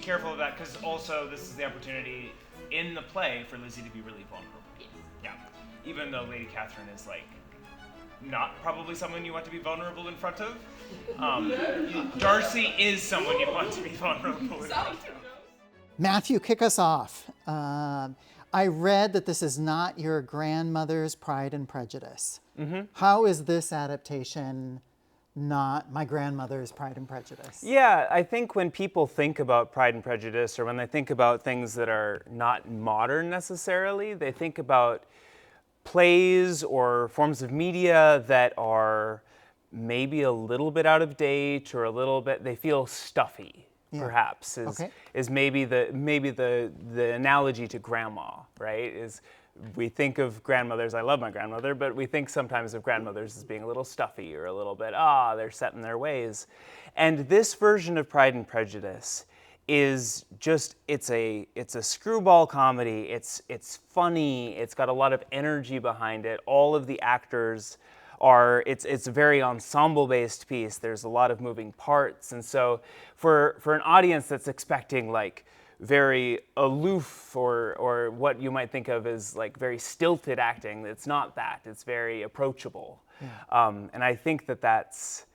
careful of that, because also this is the opportunity in the play for Lizzie to be really vulnerable. Yes. Yeah. Even though Lady Catherine is like not probably someone you want to be vulnerable in front of. Darcy is someone you want to be vulnerable in front of. Matthew, kick us off. I read that this is not your grandmother's Pride and Prejudice. Mm-hmm. How is this adaptation not my grandmother's Pride and Prejudice? Yeah, I think when people think about Pride and Prejudice, or when they think about things that are not modern necessarily, they think about plays or forms of media that are maybe a little bit out of date, or a little bit, they feel stuffy. Yeah. Perhaps is maybe the analogy to grandma, right? Is we think of grandmothers, I love my grandmother, but we think sometimes of grandmothers as being a little stuffy, or a little bit, they're set in their ways. And this version of Pride and Prejudice is just, it's a screwball comedy. It's funny. It's got a lot of energy behind it. All of the actors it's a very ensemble-based piece. There's a lot of moving parts. And so for an audience that's expecting like very aloof, or what you might think of as like very stilted acting, it's not that. It's very approachable. Yeah. And I think that's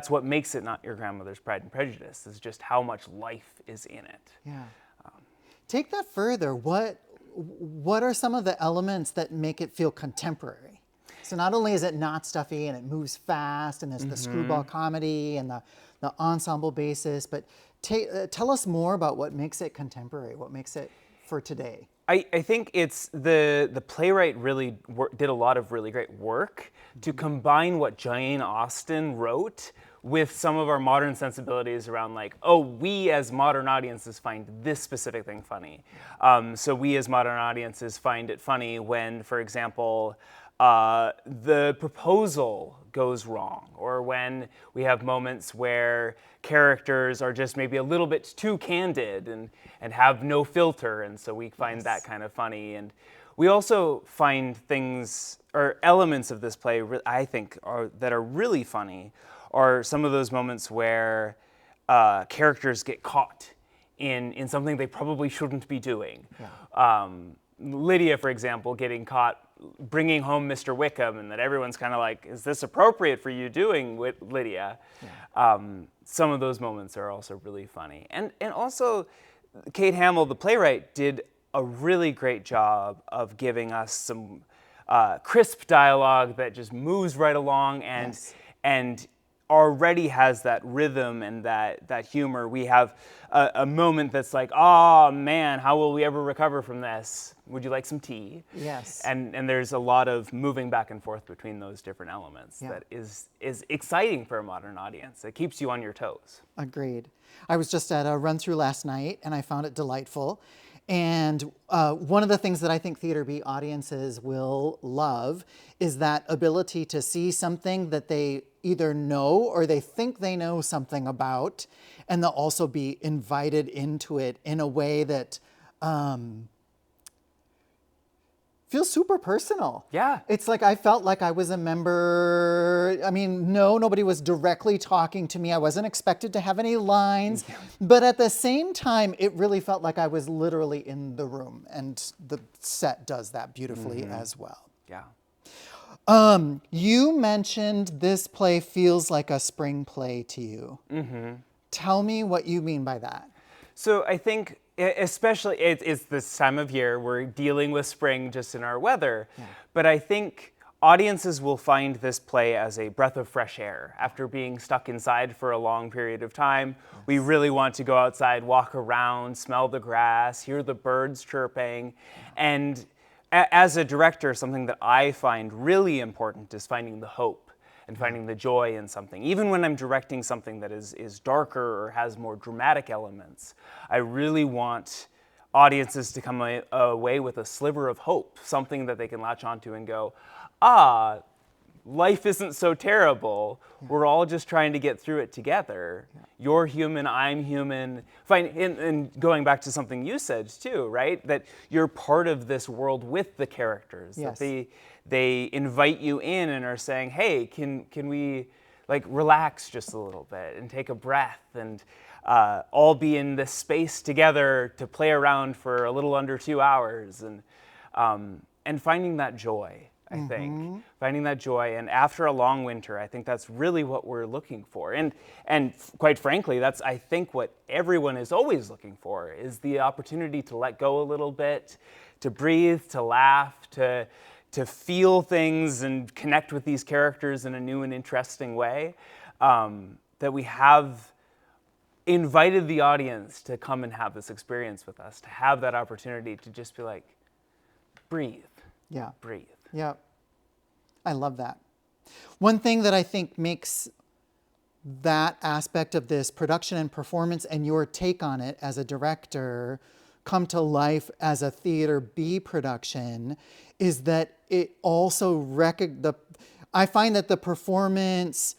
what makes it not your grandmother's Pride and Prejudice, is just how much life is in it. Yeah. Take that further. What are some of the elements that make it feel contemporary? So not only is it not stuffy and it moves fast, and there's the screwball comedy and the ensemble basis, but tell us more about what makes it contemporary, what makes it for today. I think it's the playwright really did a lot of really great work to combine what Jane Austen wrote with some of our modern sensibilities around like, we as modern audiences find this specific thing funny. So we as modern audiences find it funny when, for example, the proposal goes wrong, or when we have moments where characters are just maybe a little bit too candid and have no filter, and so we find that kind of funny. And we also find things, or elements of this play, I think, that are really funny, are some of those moments where characters get caught in something they probably shouldn't be doing. Yeah. Lydia, for example, getting caught bringing home Mr. Wickham, and that everyone's kind of like, is this appropriate for you doing with Lydia? Yeah. Some of those moments are also really funny. And also, Kate Hamill, the playwright, did a really great job of giving us some crisp dialogue that just moves right along and already has that rhythm and that humor. We have a moment that's like, man, how will we ever recover from this? Would you like some tea? Yes. And there's a lot of moving back and forth between those different elements that is exciting for a modern audience. It keeps you on your toes. Agreed. I was just at a run-through last night, and I found it delightful. And one of the things that I think Theater B audiences will love is that ability to see something that they either know or they think they know something about, and they'll also be invited into it in a way that feels super personal. Yeah. It's like I felt like I was a member. I mean, nobody was directly talking to me. I wasn't expected to have any lines. But at the same time, it really felt like I was literally in the room. And the set does that beautifully as well. Yeah. You mentioned this play feels like a spring play to you. Mm-hmm. Tell me what you mean by that. So I think, especially, it's this time of year, we're dealing with spring just in our weather, but I think audiences will find this play as a breath of fresh air. After being stuck inside for a long period of time, we really want to go outside, walk around, smell the grass, hear the birds chirping, and as a director, something that I find really important is finding the hope and finding the joy in something. Even when I'm directing something that is darker or has more dramatic elements, I really want audiences to come away with a sliver of hope, something that they can latch onto and go, life isn't so terrible. We're all just trying to get through it together. You're human, I'm human. And going back to something you said too, right? That you're part of this world with the characters. Yes. That they invite you in and are saying, hey, can we like relax just a little bit and take a breath? And all be in this space together to play around for a little under 2 hours, and finding that joy. I think finding that joy, and after a long winter, I think that's really what we're looking for. And quite frankly, that's I think what everyone is always looking for is the opportunity to let go a little bit, to breathe, to laugh, to feel things and connect with these characters in a new and interesting way. That we have invited the audience to come and have this experience with us, to have that opportunity to just be like, breathe. Yeah. Breathe. Yeah. I love that. One thing that I think makes that aspect of this production and performance and your take on it as a director come to life as a Theater B production is that it also I find that the performance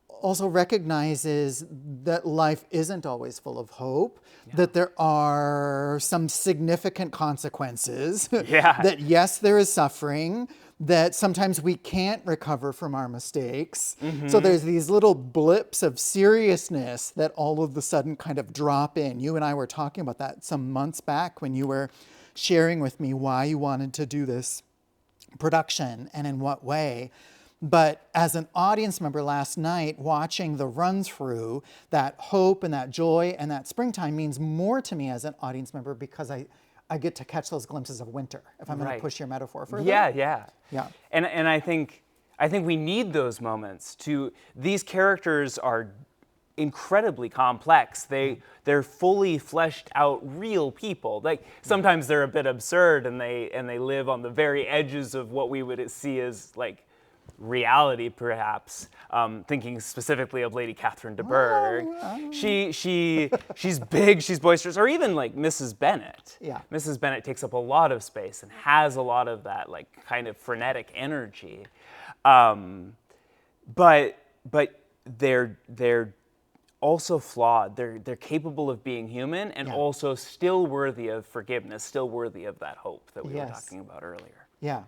also recognizes that life isn't always full of hope, that there are some significant consequences, that yes, there is suffering, that sometimes we can't recover from our mistakes. So there's these little blips of seriousness that all of a sudden kind of drop in. You and I were talking about that some months back when you were sharing with me why you wanted to do this production and in what way. But as an audience member last night, watching the run through, that hope and that joy and that springtime means more to me as an audience member because I get to catch those glimpses of winter, if I'm going to push your metaphor further. Yeah. And I think we need those moments these characters are incredibly complex. They're fully fleshed out real people. Like sometimes they're a bit absurd and they live on the very edges of what we would see as like reality, perhaps. Thinking specifically of Lady Catherine de Bourgh. She's big, she's boisterous, or even like Mrs. Bennet. Yeah. Mrs. Bennet takes up a lot of space and has a lot of that like kind of frenetic energy. But they're also flawed. They're capable of being human and also still worthy of forgiveness, still worthy of that hope that we were talking about earlier. Yeah.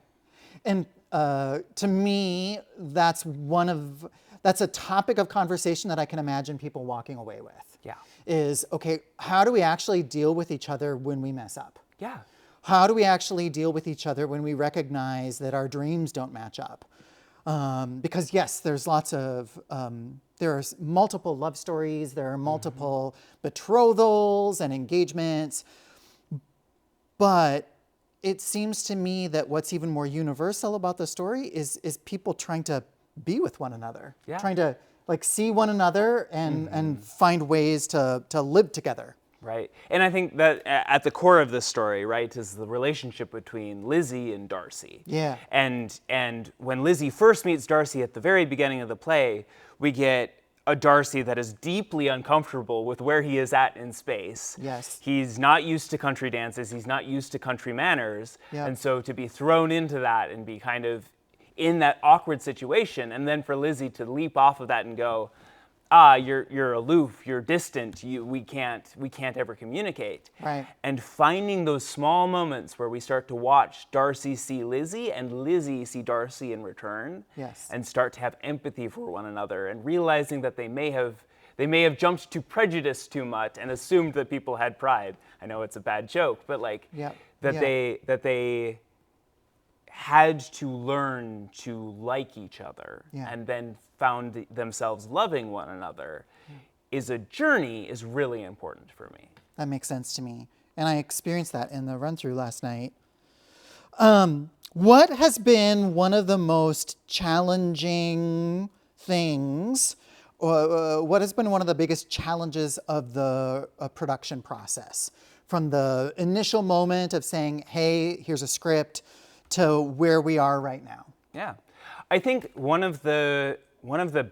And to me, that's a topic of conversation that I can imagine people walking away with. Yeah. Is, okay, how do we actually deal with each other when we mess up? Yeah. How do we actually deal with each other when we recognize that our dreams don't match up? Because yes, there's there are multiple love stories, there are multiple betrothals and engagements, but it seems to me that what's even more universal about the story is people trying to be with one another, trying to like see one another and find ways to live together. Right. And I think that at the core of this story, right, is the relationship between Lizzie and Darcy. Yeah. And when Lizzie first meets Darcy at the very beginning of the play, we get a Darcy that is deeply uncomfortable with where he is at in space. Yes. He's not used to country dances, he's not used to country manners. Yeah. And so to be thrown into that and be kind of in that awkward situation, and then for Lizzie to leap off of that and go, you're aloof, you're distant, we can't ever communicate. Right. And finding those small moments where we start to watch Darcy see Lizzie and Lizzie see Darcy in return. Yes. And start to have empathy for one another and realizing that they may have jumped to prejudice too much and assumed that people had pride. I know it's a bad joke, but like they had to learn to like each other and then found themselves loving one another is really important for me. That makes sense to me. And I experienced that in the run-through last night. What has been one of the most challenging things, or what has been one of the biggest challenges of the production process? From the initial moment of saying, hey, here's a script, to where we are right now. Yeah. I think one of the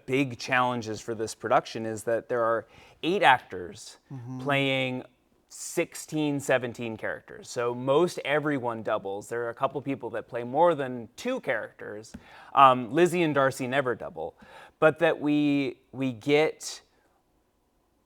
big challenges for this production is that there are 8 actors playing 16, 17 characters. So most everyone doubles. There are a couple people that play more than 2 characters. Lizzie and Darcy never double. But that we get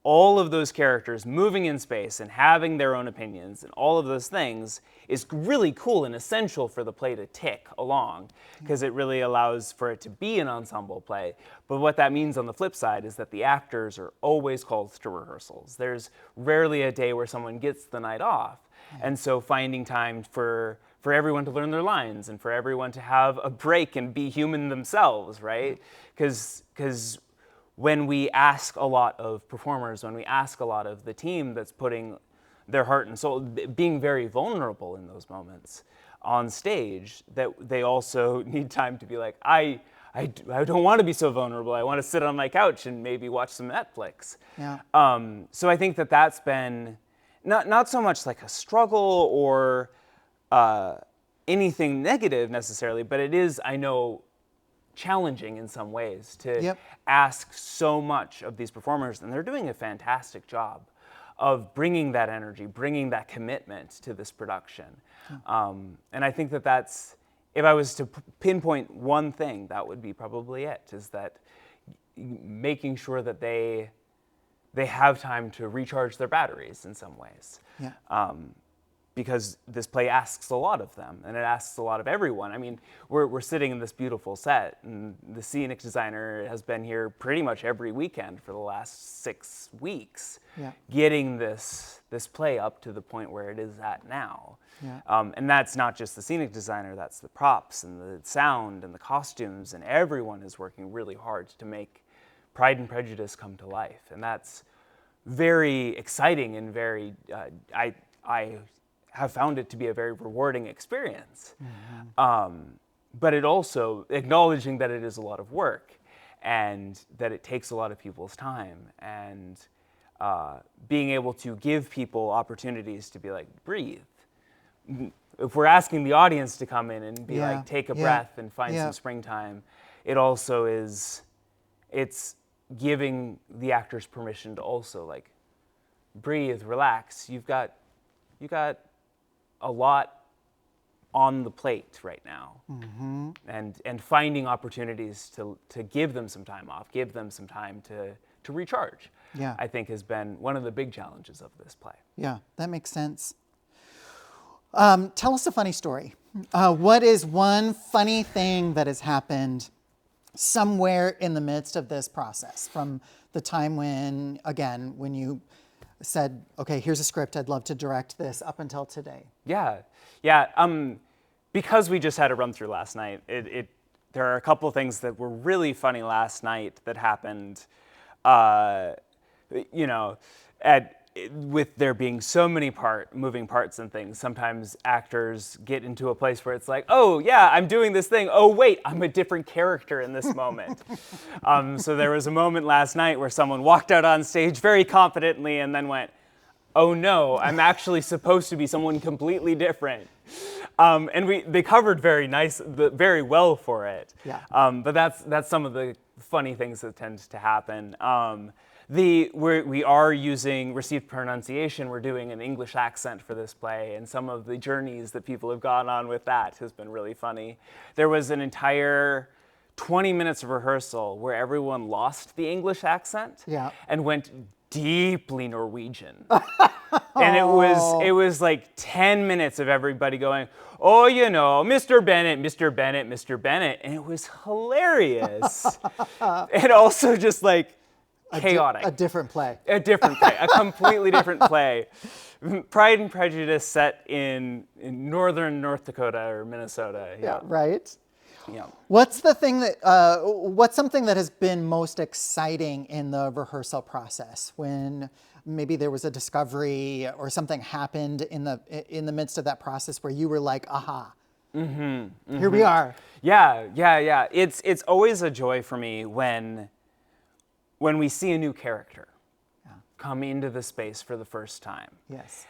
all of those characters moving in space and having their own opinions and all of those things is really cool and essential for the play to tick along, because it really allows for it to be an ensemble play. But what that means on the flip side is that the actors are always called to rehearsals. There's rarely a day where someone gets the night off. And so finding time for everyone to learn their lines and for everyone to have a break and be human themselves, right? Because when we ask a lot of performers, when we ask a lot of the team that's putting their heart and soul, being very vulnerable in those moments on stage, that they also need time to be like, I don't want to be so vulnerable. I want to sit on my couch and maybe watch some Netflix. Yeah. So I think that that's been not so much like a struggle or anything negative necessarily, but it is, I know, challenging in some ways to ask so much of these performers, and they're doing a fantastic job of bringing that energy, bringing that commitment to this production. And I think that that's, if I was to pinpoint one thing, that would be probably it, is that making sure that they have time to recharge their batteries in some ways. Yeah. Because this play asks a lot of them, and it asks a lot of everyone. I mean, we're sitting in this beautiful set, and the scenic designer has been here pretty much every weekend for the last 6 weeks, getting this play up to the point where it is at now. Yeah. And that's not just the scenic designer, that's the props and the sound and the costumes, and everyone is working really hard to make Pride and Prejudice come to life. And that's very exciting and very, I have found it to be a very rewarding experience. But it also, acknowledging that it is a lot of work and that it takes a lot of people's time, and being able to give people opportunities to be like, breathe. If we're asking the audience to come in and be like, take a breath and find some springtime, it also is, it's giving the actors permission to also like, breathe, relax. You've got a lot on the plate right now, and finding opportunities to give them some time off, give them some time to recharge, I think has been one of the big challenges of this play. Yeah, that makes sense. Tell us a funny story. What is one funny thing that has happened somewhere in the midst of this process, from the time when you said, okay, here's a script, I'd love to direct this, up until today? Yeah. Because we just had a run through last night, there are a couple of things that were really funny last night that happened, with there being so many moving parts and things. Sometimes actors get into a place where it's like, oh yeah, I'm doing this thing. Oh wait, I'm a different character in this moment. So there was a moment last night where someone walked out on stage very confidently and then went, oh no, I'm actually supposed to be someone completely different. And they covered very well for it. Yeah. But that's some of the funny things that tend to happen. We are using received pronunciation. We're doing an English accent for this play, and some of the journeys that people have gone on with that has been really funny. There was an entire 20 minutes of rehearsal where everyone lost the English accent and went deeply Norwegian. And it was like 10 minutes of everybody going, oh, Mr. Bennett, Mr. Bennett, Mr. Bennett. And it was hilarious. And also just like, chaotic. A different play. A completely different play. Pride and Prejudice set in northern North Dakota or Minnesota. Yeah, right. Yeah. What's something that has been most exciting in the rehearsal process, when maybe there was a discovery or something happened in the midst of that process where you were like, aha, here we are. Yeah. It's always a joy for me when we see a new character come into the space for the first time. Yes.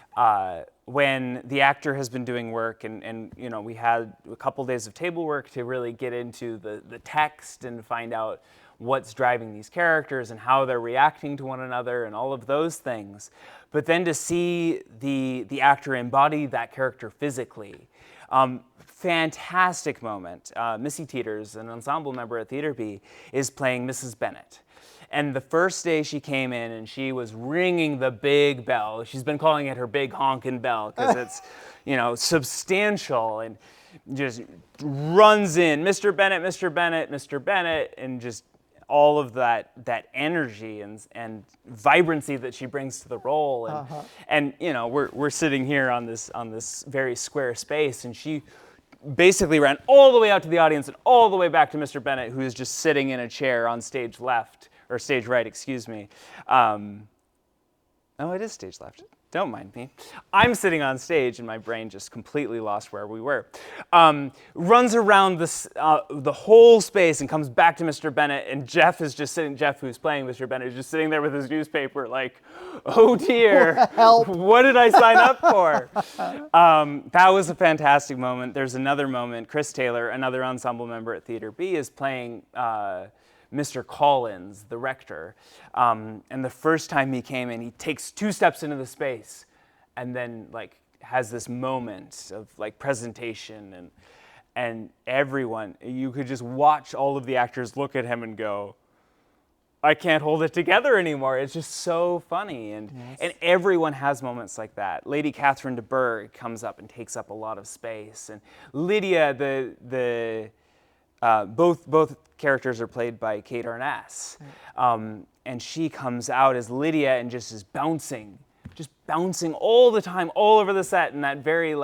When the actor has been doing work and we had a couple days of table work to really get into the text and find out what's driving these characters and how they're reacting to one another and all of those things. But then to see the actor embody that character physically, Fantastic moment. Missy Teeters, an ensemble member at Theatre B, is playing Mrs. Bennet. And the first day she came in and she was ringing the big bell. She's been calling it her big honkin' bell because it's, substantial, and just runs in, Mr. Bennet, Mr. Bennet, Mr. Bennet, and just all of that energy and vibrancy that she brings to the role. And we're sitting here on this very square space, and she basically ran all the way out to the audience and all the way back to Mr. Bennet, who is just sitting in a chair on stage left, or stage right, excuse me. Oh, it is stage left. Don't mind me. I'm sitting on stage and my brain just completely lost where we were. Runs around the whole space and comes back to Mr. Bennet, and Jeff, who's playing Mr. Bennet, is just sitting there with his newspaper like, oh dear, help. What did I sign up for? That was a fantastic moment. There's another moment. Chris Taylor, another ensemble member at Theatre B, is playing Mr. Collins, the rector. And the first time he came in, he takes 2 steps into the space and then has this moment of presentation, and everyone, you could just watch all of the actors look at him and go, I can't hold it together anymore. It's just so funny. And everyone has moments like that. Lady Catherine de Bourgh comes up and takes up a lot of space. And Lydia, both characters are played by Kate Arness. And she comes out as Lydia and just is bouncing all the time, all over the set in that very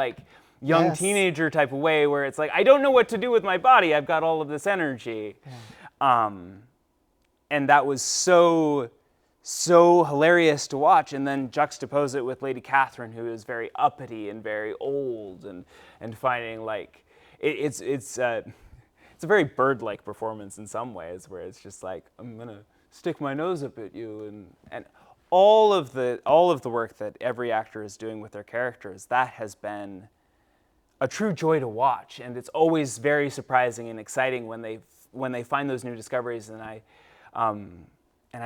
young teenager type of way where it's I don't know what to do with my body. I've got all of this energy. And that was so hilarious to watch, and then juxtapose it with Lady Catherine, who is very uppity and very old, and finding it's a very bird-like performance in some ways, where it's just I'm gonna stick my nose up at you, and all of the work that every actor is doing with their characters, that has been a true joy to watch, and it's always very surprising and exciting when they find those new discoveries, and I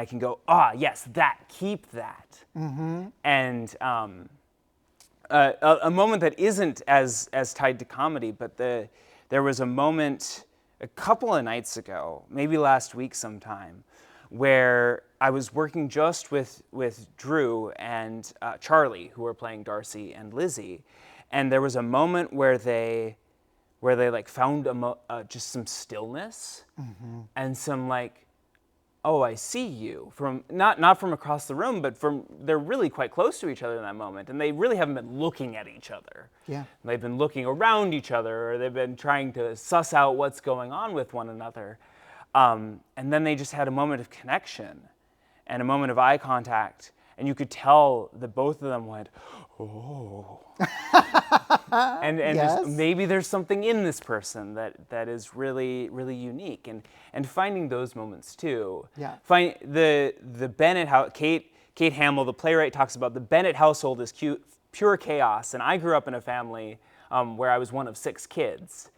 can go, yes, keep that. Mm-hmm. And a moment that isn't as tied to comedy, but there was a moment a couple of nights ago, maybe last week sometime, where I was working just with Drew and Charlie, who were playing Darcy and Lizzie, and there was a moment where they found just some stillness, mm-hmm. and some oh, I see you, from not from across the room, but they're really quite close to each other in that moment, and they really haven't been looking at each other. Yeah. They've been looking around each other, or they've been trying to suss out what's going on with one another. And then they just had a moment of connection and a moment of eye contact, and you could tell that both of them went, oh. and yes. Just, maybe there's something in this person that is really, really unique, and finding those moments too. Yeah. Find the Bennet house. Kate Hamill, the playwright, talks about the Bennet household is pure chaos, and I grew up in a family where I was one of 6 kids.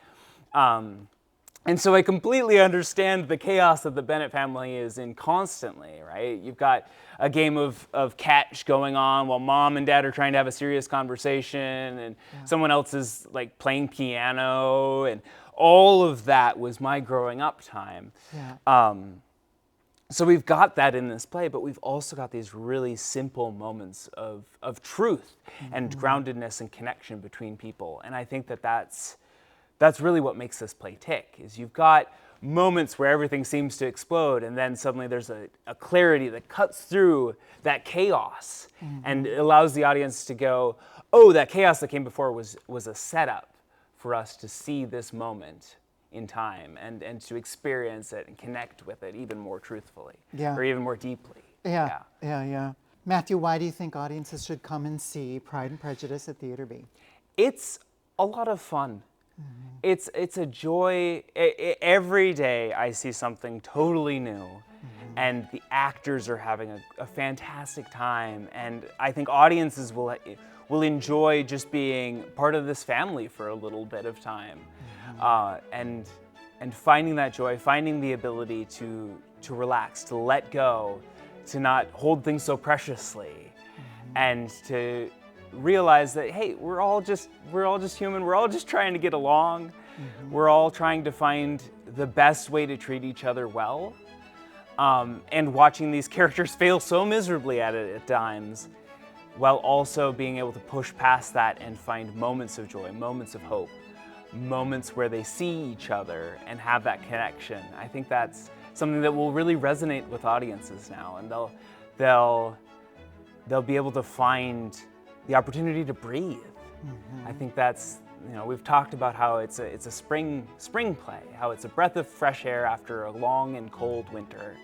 And so I completely understand the chaos that the Bennet family is in constantly, right? You've got a game of catch going on while mom and dad are trying to have a serious conversation, and someone else is playing piano, and all of that was my growing up time. Yeah. So we've got that in this play, but we've also got these really simple moments of truth, mm-hmm. and groundedness and connection between people. And I think that's really what makes this play tick, is you've got moments where everything seems to explode, and then suddenly there's a clarity that cuts through that chaos, mm-hmm. and it allows the audience to go, oh, that chaos that came before was a setup for us to see this moment in time, and to experience it and connect with it even more truthfully, or even more deeply. Yeah. Matthew, why do you think audiences should come and see Pride and Prejudice at Theatre B? It's a lot of fun. Mm-hmm. It's a joy. Every day I see something totally new, mm-hmm. and the actors are having a fantastic time, and I think audiences will enjoy just being part of this family for a little bit of time, mm-hmm. And finding that joy, finding the ability to relax, to let go, to not hold things so preciously, mm-hmm. and to realize that, hey, we're all just human. We're all just trying to get along. We're all trying to find the best way to treat each other well. And watching these characters fail so miserably at it at times, while also being able to push past that and find moments of joy, moments of hope, moments where they see each other and have that connection. I think that's something that will really resonate with audiences now, and they'll be able to find the opportunity to breathe. I think that's, we've talked about how it's a spring play, how it's a breath of fresh air after a long and cold winter.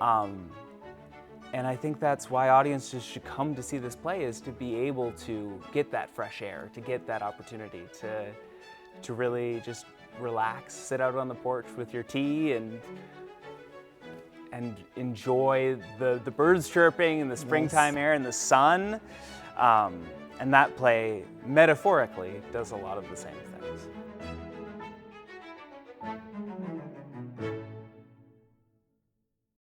And I think that's why audiences should come to see this play, is to be able to get that fresh air, to get that opportunity to really just relax, sit out on the porch with your tea and enjoy the birds chirping and the springtime air and the sun. And that play, metaphorically, does a lot of the same things.